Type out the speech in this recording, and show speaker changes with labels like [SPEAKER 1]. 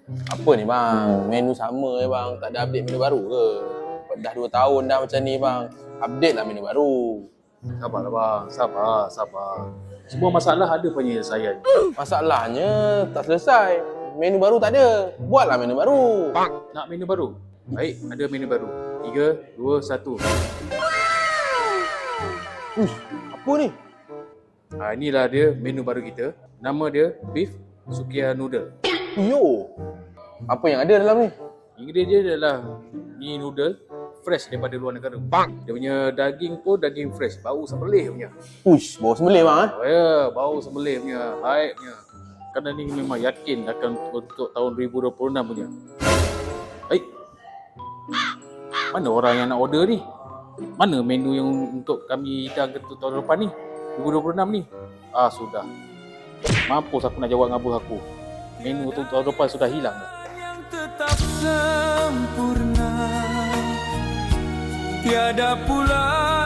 [SPEAKER 1] Apa ni bang? Menu sama je bang. Tak ada update menu baru ke? Dah 2 tahun dah macam ni bang. Update lah menu baru.
[SPEAKER 2] Sabarlah bang, sabar. Semua masalah ada penyelesaian.
[SPEAKER 1] Masalahnya tak selesai. Menu baru tak ada. Buatlah menu baru.
[SPEAKER 2] Nak menu baru? Baik, ada menu baru. 3, 2, 1.
[SPEAKER 1] Apa ni?
[SPEAKER 2] Inilah dia menu baru kita. Nama dia Beef Sukiya Noodle.
[SPEAKER 1] Yo. Apa yang ada dalam ni?
[SPEAKER 2] Ingredient dia adalah mie noodle fresh daripada luar negara. Dia punya daging pun daging fresh, bau sembelih punya.
[SPEAKER 1] Uish, bau sembelih bang eh?
[SPEAKER 2] Oh ya, bau sembelih punya, baik punya. Kerana ni memang yakin akan untuk tahun 2026 punya. Baik. Mana orang yang nak order ni? Mana menu yang untuk kami hidang ke tahun depan ni? 2026 ni? Sudah. Mampus aku nak jawab ngabur aku. Menu untuk tahun depan sudah hilang dah.
[SPEAKER 3] Yang tetap sempurna, tiada pula